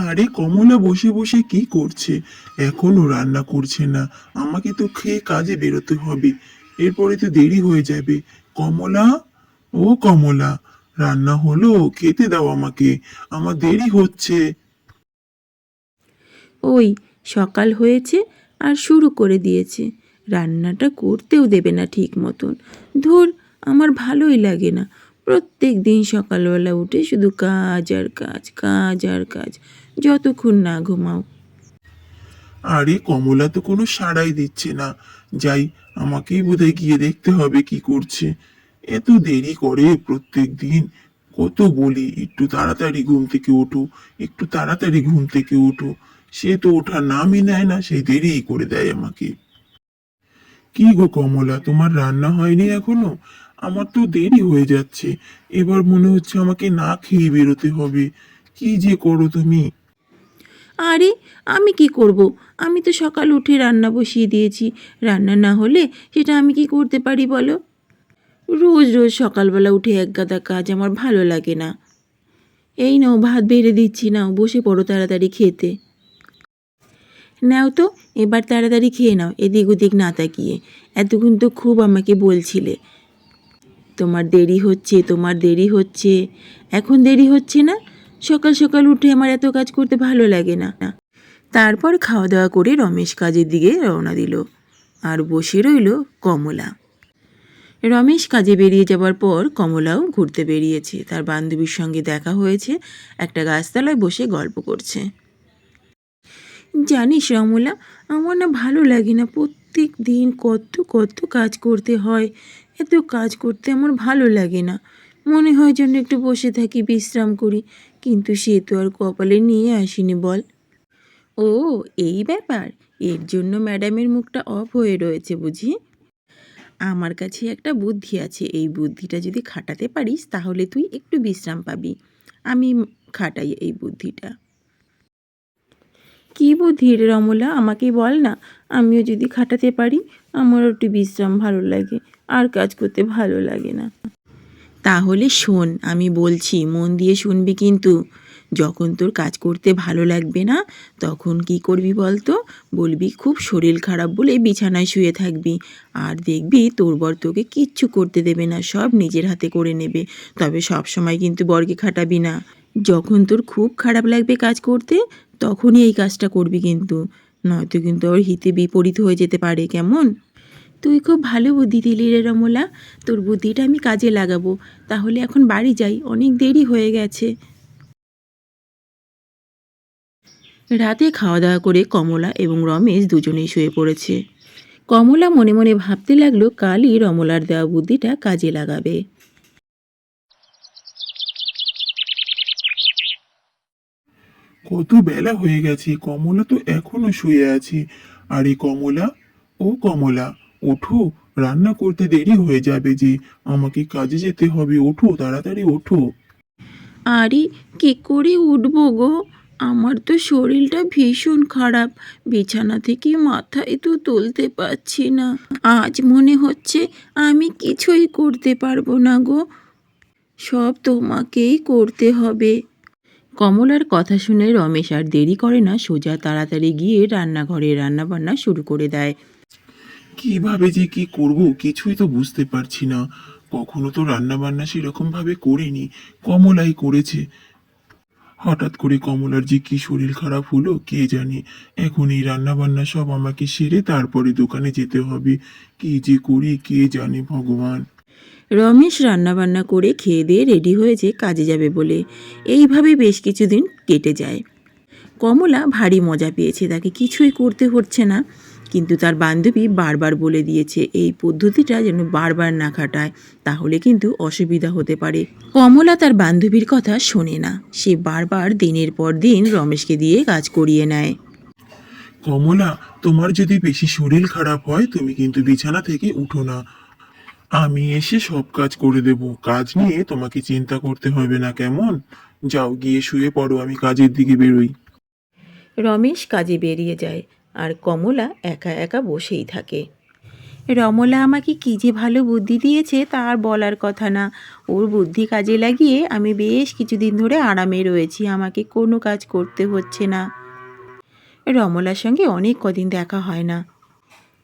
আরে কমলা বসে বসে কি করছে? এখনো রান্না করছে না। আমাকে তো খেয়ে কাজে বেরোতে হবে, এরপরে তো দেরি হয়ে যাবে। কমলা, ও কমলা, রান্না হলো? খেতে দাও আমাকে, আমার দেরি হচ্ছে। ওই সকাল হয়েছে আর শুরু করে দিয়েছে, রান্নাটা করতেও দেবে না ঠিক মতন। ধুর, আমার ভালোই লাগে না। প্রত্যেক দিন সকালবেলা উঠে শুধু কাজ আর কাজ, কাজ আর কাজ, যতক্ষণ না ঘুমাও। আরে কমলা তো কোনো সাড়াই দিচ্ছে না। যাই, আমাকেই বোধহয় গিয়ে দেখতে হবে কি করছে। এত দেরি করে প্রত্যেক দিন। কত বলি একটু তাড়াতাড়ি ঘুম থেকে ওঠো, একটু তাড়াতাড়ি ঘুম থেকে ওঠো। সে তো ওঠার নামই নেয় না, সেই দেরিই করে দেয় আমাকে। কি গো কমলা, তোমার রান্না হয়নি এখনো? আমার তো দেরি হয়ে যাচ্ছে। এবার মনে হচ্ছে আমাকে না খেয়ে বেরোতে হবে। কি যে করো তুমি! আরে, আমি কি করব? আমি তো সকাল উঠে রান্না বসিয়ে দিয়েছি। রান্না না হলে সেটা আমি কি করতে পারি বলো? রোজ রোজ সকালবেলা উঠে একগাদা কাজ আমার ভালো লাগে না। এই নাও ভাত বেড়ে দিচ্ছি, নাও বসে পড়ো তাড়াতাড়ি খেতে। নাও তো, এবার তাড়াতাড়ি খেয়ে নাও, এদিক ওদিক না তাকিয়ে। এতক্ষণ তো খুব আমাকে বলছিলে তোমার দেরি হচ্ছে, তোমার দেরি হচ্ছে। এখন দেরি হচ্ছে না? সকাল সকাল উঠে আমার এত কাজ করতে ভালো লাগে না। তারপর খাওয়া দাওয়া করে রমেশ কাজের দিকে রওনা দিল, আর বসে রইল কমলা। রমেশ কাজে বেরিয়ে যাবার পর কমলাও ঘুরতে বেরিয়েছে। তার বান্ধবীর সঙ্গে দেখা হয়েছে, একটা গাছতলায় বসে গল্প করছে। জানিস রমলা, আমার না ভালো লাগে না, প্রত্যেক দিন কত কত কাজ করতে হয়। এত কাজ করতে আমার ভালো লাগে না। মনে হয় যেন একটু বসে থাকি, বিশ্রাম করি, কিন্তু সে তো আর কপালে নিয়ে আসিনি বল। ও, এই ব্যাপার। এর জন্য ম্যাডামের মুখটা অফ হয়ে রয়েছে বুঝি। আমার কাছে একটা বুদ্ধি আছে, এই বুদ্ধিটা যদি খাটাতে পারিস তাহলে তুই একটু বিশ্রাম পাবি। আমি খাটাই এই বুদ্ধিটা। কী বুদ্ধি রে রমলা, আমাকে বল না। আমিও যদি খাটাতে পারি, আমারও একটু বিশ্রাম ভালো লাগে, আর কাজ করতে ভালো লাগে না। তাহলে শোন, আমি বলছি, মন দিয়ে শুনবি কিন্তু। যখন তোর কাজ করতে ভালো লাগবে না, তখন কি করবি বলতো? বলবি খুব শরীর খারাপ বলে বিছানায় শুয়ে থাকবি। আর দেখবি তোর বর তোকে কিচ্ছু করতে দেবে না, সব নিজের হাতে করে নেবে। তবে সব সময় কিন্তু বরকে খাটাবি না। যখন তোর খুব খারাপ লাগবে কাজ করতে, তখনই এই কাজটা করবি কিন্তু। নয়তো কিন্তু ওর হিতে বিপরীত হয়ে যেতে পারে, কেমন? তুই খুব ভালো বুদ্ধি দিলি রে রমলা, তোর বুদ্ধিটা আমি কাজে লাগাবো। তাহলে এখন বাড়ি যাই, অনেক দেরি হয়ে গেছে। রাতে খাওয়া দাওয়া করে কমলা এবং রমেশ দুজনেই শুয়ে পড়েছে। কমলা মনে মনে ভাবতে লাগলো কালই রমলার দেওয়া বুদ্ধিটা কাজে লাগাবে। কত বেলা হয়ে গেছে, কমলা তো এখনো শুয়ে আছে। আরে কমলা, ও কমলা, ওঠো। রান্না করতে দেরি হয়ে যাবে যে, আমাকে কাজে যেতে হবে, ওঠো তাড়াতাড়ি ওঠো। আরে, কি করে উঠবো গো? আমার তো শরীরটা ভীষণ খারাপ, বিছানা থেকে মাথায় তো তুলতে পারছি না। আজ মনে হচ্ছে আমি কিছুই করতে পারবো না গো, সব তোমাকেই করতে হবে। কমলার কথা শুনে রমেশ আর দেরি করে না, সোজা তাড়াতাড়ি গিয়ে রান্নাঘরে রান্নাবান্না শুরু করে দেয়। কিভাবে যে কি করব কিছুই তো বুঝতে পারছি না। কখনো তো রান্না বান্না সেরকম ভাবে করিনি, কমলাই করেছে। হঠাৎ করে কমলার যে কি শরীর খারাপ হলো কে জানে। এখন এই রান্না বান্না সব আমাকে সেরে তারপরে দোকানে যেতে হবে। কি যে করি কে জানে ভগবান। রমেশ রান্নাবান্না করে খেয়ে দিয়ে রেডি হয়েছে কাজে যাবে বলে। এইভাবে বেশ কিছুদিন কেটে যায়। কমলা ভারী মজা পেয়েছে, তাকে কিছুই করতে হচ্ছে না। কিন্তু তার বান্ধবী বারবার বলে দিয়েছে এই পদ্ধতিটা যেন বারবার না খাটায়, তাহলে কিন্তু অসুবিধা হতে পারে। কমলা তার বান্ধবীর কথা শোনে না, সে বারবার দিনের পর দিন রমেশকে দিয়ে কাজ করিয়ে নেয়। কমলা, তোমার যদি বেশি শরীর খারাপ হয় তুমি কিন্তু বিছানা থেকে উঠো না। আমি এসে সব কাজ করে দেব, কাজ নিয়ে তোমাকে চিন্তা করতে হবে না, কেমন? যাও গিয়ে শুয়ে পড়ো, আমি কাজের দিকে বেরোই। রমেশ কাজে বেরিয়ে যায়, আর কমলা একা একা বসেই থাকে। রমলা আমাকে কী যে ভালো বুদ্ধি দিয়েছে তা আর বলার কথা না। ওর বুদ্ধি কাজে লাগিয়ে আমি বেশ কিছুদিন ধরে আরামে রয়েছি, আমাকে কোনো কাজ করতে হচ্ছে না। রমলার সঙ্গে অনেক কদিন দেখা হয় না।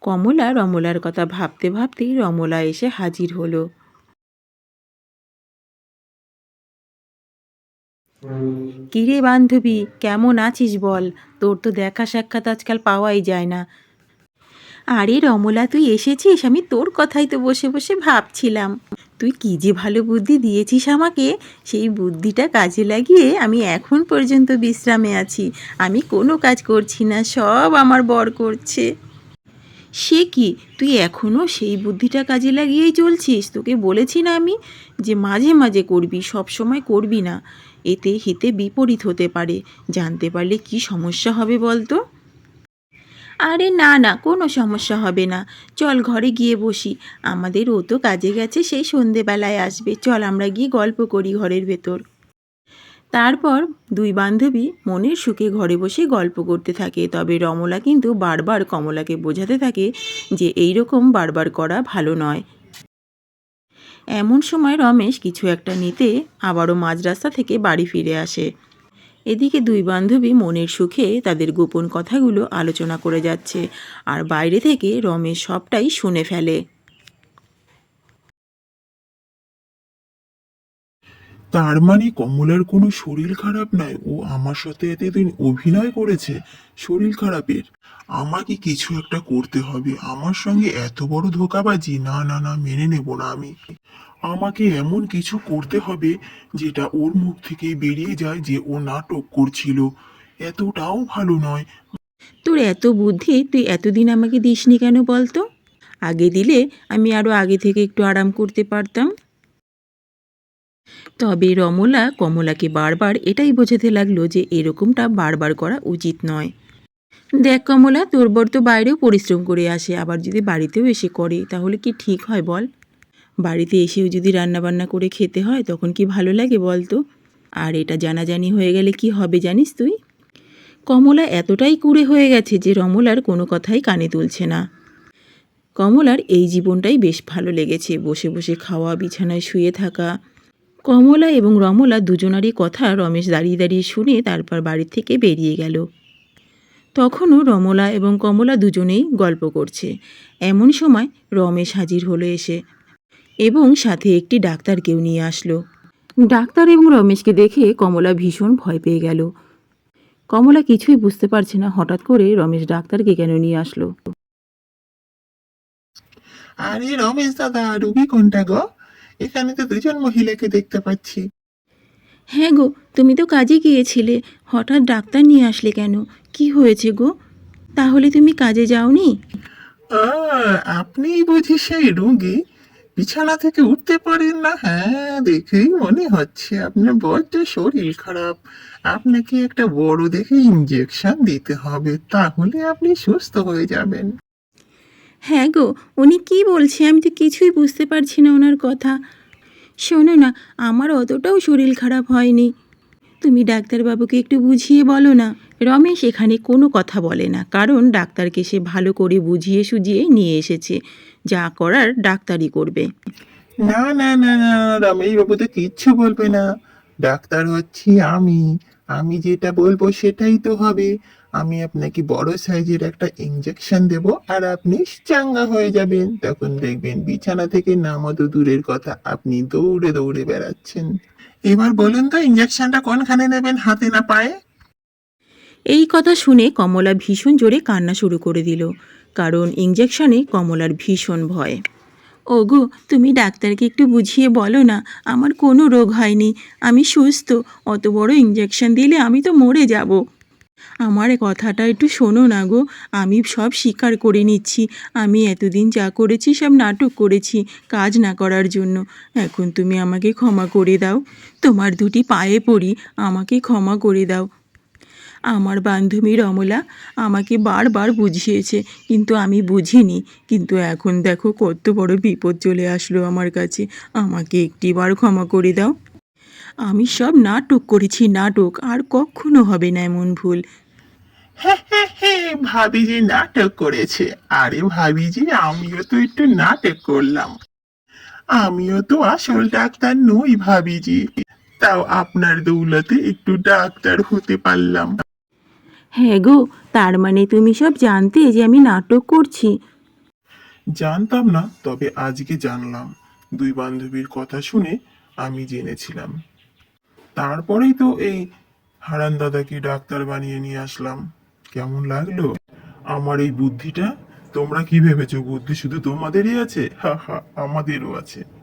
কমলা রমলার কথা ভাবতে ভাবতেই রমলা এসে হাজির হলো। কিরে বান্ধবী, কেমন আছিস বল? তোর তো দেখা সাক্ষাৎ আজকাল পাওয়াই যায় না। আরে রমলা, তুই এসেছিস, আমি তোর কথাই তো বসে বসে ভাবছিলাম। তুই কী যে ভালো বুদ্ধি দিয়েছিস আমাকে, সেই বুদ্ধিটা কাজে লাগিয়ে আমি এখন পর্যন্ত বিশ্রামে আছি। আমি কোনো কাজ করছি না, সব আমার বর করছে। সে কি, তুই এখনও সেই বুদ্ধিটা কাজে লাগিয়েই চলছিস? তোকে বলেছি না আমি যে মাঝে মাঝে করবি, সব সময় করবি না। এতে হিতে বিপরীত হতে পারে, জানতে পারলে কি সমস্যা হবে বল তো? আরে না না, কোনো সমস্যা হবে না। চল ঘরে গিয়ে বসি, আমাদের ও তো কাজে গেছে, সেই সন্ধেবেলায় আসবে। চল আমরা গিয়ে গল্প করি ঘরের ভেতর। তারপর দুই বান্ধবী মনের সুখে ঘরে বসে গল্প করতে থাকে। তবে রমলা কিন্তু বারবার কমলাকে বোঝাতে থাকে যে এই রকম বারবার করা ভালো নয়। এমন সময় রমেশ কিছু একটা নিতে আবারও মাঝ রাস্তা থেকে বাড়ি ফিরে আসে। এদিকে দুই বান্ধবী মনের সুখে তাদের গোপন কথাগুলো আলোচনা করে যাচ্ছে, আর বাইরে থেকে রমেশ সবটাই শুনে ফেলে। তার মানে কমলার কোনো শরীর খারাপ নয়, ও আমার সাথে এতদিন অভিনয় করেছে শরীর খারাপের। আমাকে কিছু একটা করতে হবে, আমার সঙ্গে এত বড় ধোঁকাবাজি না না না, মেনে নেব না আমি। আমাকে এমন কিছু করতে হবে যেটা ওর মুখ থেকেই বেরিয়ে যায় যে ও নাটক করছিল। এতটাও ভালো নয়। তোর এত বুদ্ধি তুই এতদিন আমাকে দিসনি কেন বলতো? আগে দিলে আমি আরও আগে থেকে একটু আরাম করতে পারতাম। তবে রমলা কমলাকে বারবার এটাই বোঝাতে লাগলো যে এরকমটা বারবার করা উচিত নয়। দেখ কমলা, তোর বর তো বাইরেও পরিশ্রম করে আসে, আবার যদি বাড়িতেও এসে করে তাহলে কি ঠিক হয় বল? বাড়িতে এসেও যদি রান্নাবান্না করে খেতে হয় তখন কি ভালো লাগে বল তো? আর এটা জানাজানি হয়ে গেলে কি হবে জানিস তুই? কমলা এতটাই কুঁড়ে হয়ে গেছে যে রমলার কোনো কথাই কানে তুলছে না। কমলার এই জীবনটাই বেশ ভালো লেগেছে, বসে বসে খাওয়া, বিছানায় শুয়ে থাকা। কমলা এবং রমলা দুজনারই কথা রমেশ দাঁড়িয়ে দাঁড়িয়ে শুনে তারপর বাড়ি থেকে বেরিয়ে গেল। তখনও রমলা এবং কমলা দুজনেই গল্প করছে। এমন সময় রমেশ হাজির হলো এসে, এবং সাথে একটি ডাক্তারকেও নিয়ে আসলো। ডাক্তার এবং রমেশকে দেখে কমলা ভীষণ ভয় পেয়ে গেল। কমলা কিছুই বুঝতে পারছে না হঠাৎ করে রমেশ ডাক্তারকে কেন নিয়ে আসলো। আরে রমেশ দাদা, রুবি কোনটা গো? এখানে তো দুজন মহিলাকে দেখতে পাচ্ছি। হ্যাঁ গো, তুমি তো কাজে গিয়েছিলে, হঠাৎ ডাক্তার নিয়ে আসলে কেন? কি হয়েছে গো? তাহলে তুমি কাজে যাওনি? আপনি বুঝি সেই রোগী? বিছানা থেকে উঠতে পারেন না? হ্যাঁ, দেখেই মনে হচ্ছে আপনার বড্ড শরীর খারাপ। আপনাকে একটা বড় দেখে ইঞ্জেকশন দিতে হবে, তাহলে আপনি সুস্থ হয়ে যাবেন। হ্যাঁ গো, উনি কি বলছে আমি তো কিছুই বুঝতে পারছি না ওনার কথা। শোনো না, আমার অতটাও শরীর খারাপ হয়নি। তুমি ডাক্তারবাবুকে একটু বুঝিয়ে বলো না। রমেশ এখানে কোনো কথা বলে না, কারণ ডাক্তারকে সে ভালো করে বুঝিয়ে সুঝিয়ে নিয়ে এসেছে। যা করার ডাক্তারই করবে। না না না না, রমেশ বাবু তো কিচ্ছু বলবে না। ডাক্তার হচ্ছি আমি। আমি যেটা বলবো সেটাই তো হবে। আমি আপনাকে বড় সাইজের একটা ইঞ্জেকশন দেব, আর আপনি চাঙ্গা হয়ে যাবেন। তখন দেখবেন বিছানা থেকে নামা তো দূরের কথা, আপনি দৌড়ে দৌড়ে বেড়াচ্ছেন। এবার বলুন তো, ইঞ্জেকশনটা কোনখানে নেবেন, হাতে না পায়ে? এই কথা শুনে কমলা ভীষণ জোরে কান্না শুরু করে দিল, কারণ ইঞ্জেকশনে কমলার ভীষণ ভয়। ওগো, তুমি ডাক্তারকে একটু বুঝিয়ে বলো না, আমার কোনো রোগ হয়নি, আমি সুস্থ। অত বড় ইঞ্জেকশন দিলে আমি তো মরে যাব। আমার কথাটা একটু শোনো না গো, আমি সব স্বীকার করে নিচ্ছি। আমি এতদিন যা করেছি সব নাটক করেছি, কাজ না করার জন্য। এখন তুমি আমাকে ক্ষমা করে দাও, তোমার দুটি পায়ে পড়ি, আমাকে ক্ষমা করে দাও। আমার বান্ধবী রমলা আমাকে বারবার বুঝিয়েছে, কিন্তু আমি বুঝিনি। কিন্তু এখন দেখো কত বড় বিপদ চলে আসলো আমার কাছে, আমাকে একটিবার ক্ষমা করে দাও। আমি সব নাটক করেছি, নাটক, আর কখনো হবে না এমন ভুল। ভাবিজি নাটক করেছে। আরে ভাবিজি, আমিও তো একটু নাটক করলাম। আমিও তো আসল ডাক্তার নই ভাবিজি, তাও আপনার দৌলতে একটু ডাক্তার হতে পারলাম। হ্যাঁ গো, তার মানে তুমি সব জানতে যে আমি নাটক করছি? জানতাম না, তবে আজকে জানলাম। দুই বান্ধবীর কথা শুনে আমি জেনেছিলাম। তারপরেই তো এই হারান দাদাকে ডাক্তার বানিয়ে নিয়ে আসলাম। কেমন লাগলো আমার এই বুদ্ধিটা? তোমরা কি ভেবেছো বুদ্ধি শুধু তোমাদেরই আছে? হা হা, আমাদেরও আছে।